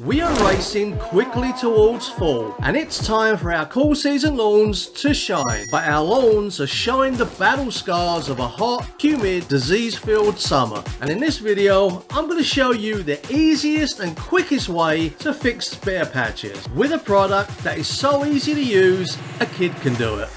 We are racing quickly towards fall, and it's time for our cool season lawns to shine. But our lawns are showing the battle scars of a hot, humid, disease-filled summer. And in this video, I'm going to show you the easiest and quickest way to fix bare patches with a product that is so easy to use, a kid can do it.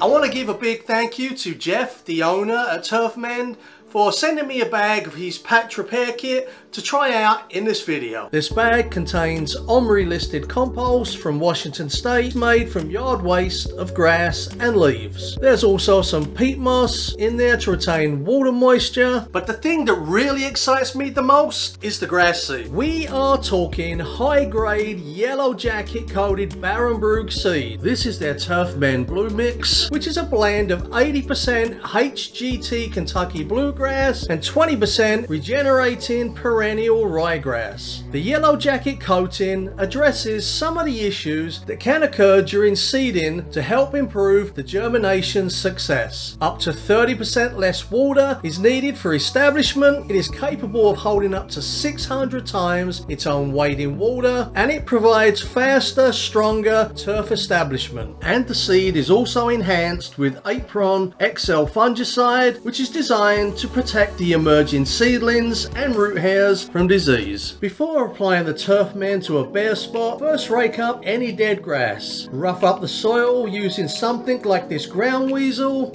I want to give a big thank you to Jeff, the owner at TurfMend, for sending me a bag of his patch repair kit to try out in this video. This bag contains OMRI listed compost from Washington State made from yard waste of grass and leaves. There's also some peat moss in there to retain water moisture, but the thing that really excites me the most is the grass seed. We are talking high grade yellow jacket coated Barenbrug seed. This is their TurfMend Blue Mix, which is a blend of 80% HGT Kentucky bluegrass and 20% regenerating perennial ryegrass. The yellow jacket coating addresses some of the issues that can occur during seeding to help improve the germination success. Up to 30% less water is needed for establishment. It is capable of holding up to 600 times its own weight in water, and it provides faster, stronger turf establishment. And the seed is also enhanced with Apron XL fungicide, which is designed to protect the emerging seedlings and root hairs from disease. Before applying the TurfMend to a bare spot, first rake up any dead grass. Rough up the soil using something like this ground weasel.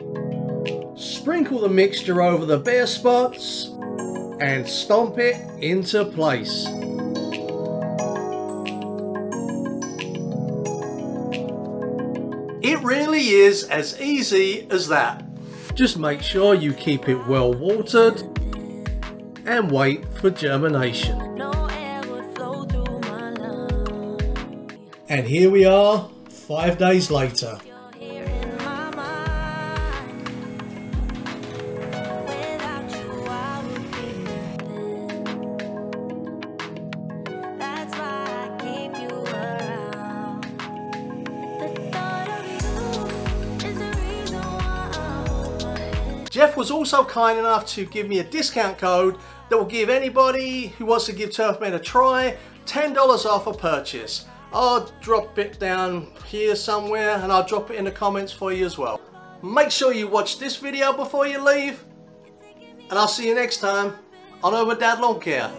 Sprinkle the mixture over the bare spots and stomp it into place. It really is as easy as that. Just make sure you keep it well watered and wait for germination. And here we are 5 days later. Jeff was also kind enough to give me a discount code that will give anybody who wants to give TurfMend a try $10 off a purchase. I'll drop it down here somewhere and I'll drop it in the comments for you as well. Make sure you watch this video before you leave, and I'll see you next time on Over Dad Lawn Care.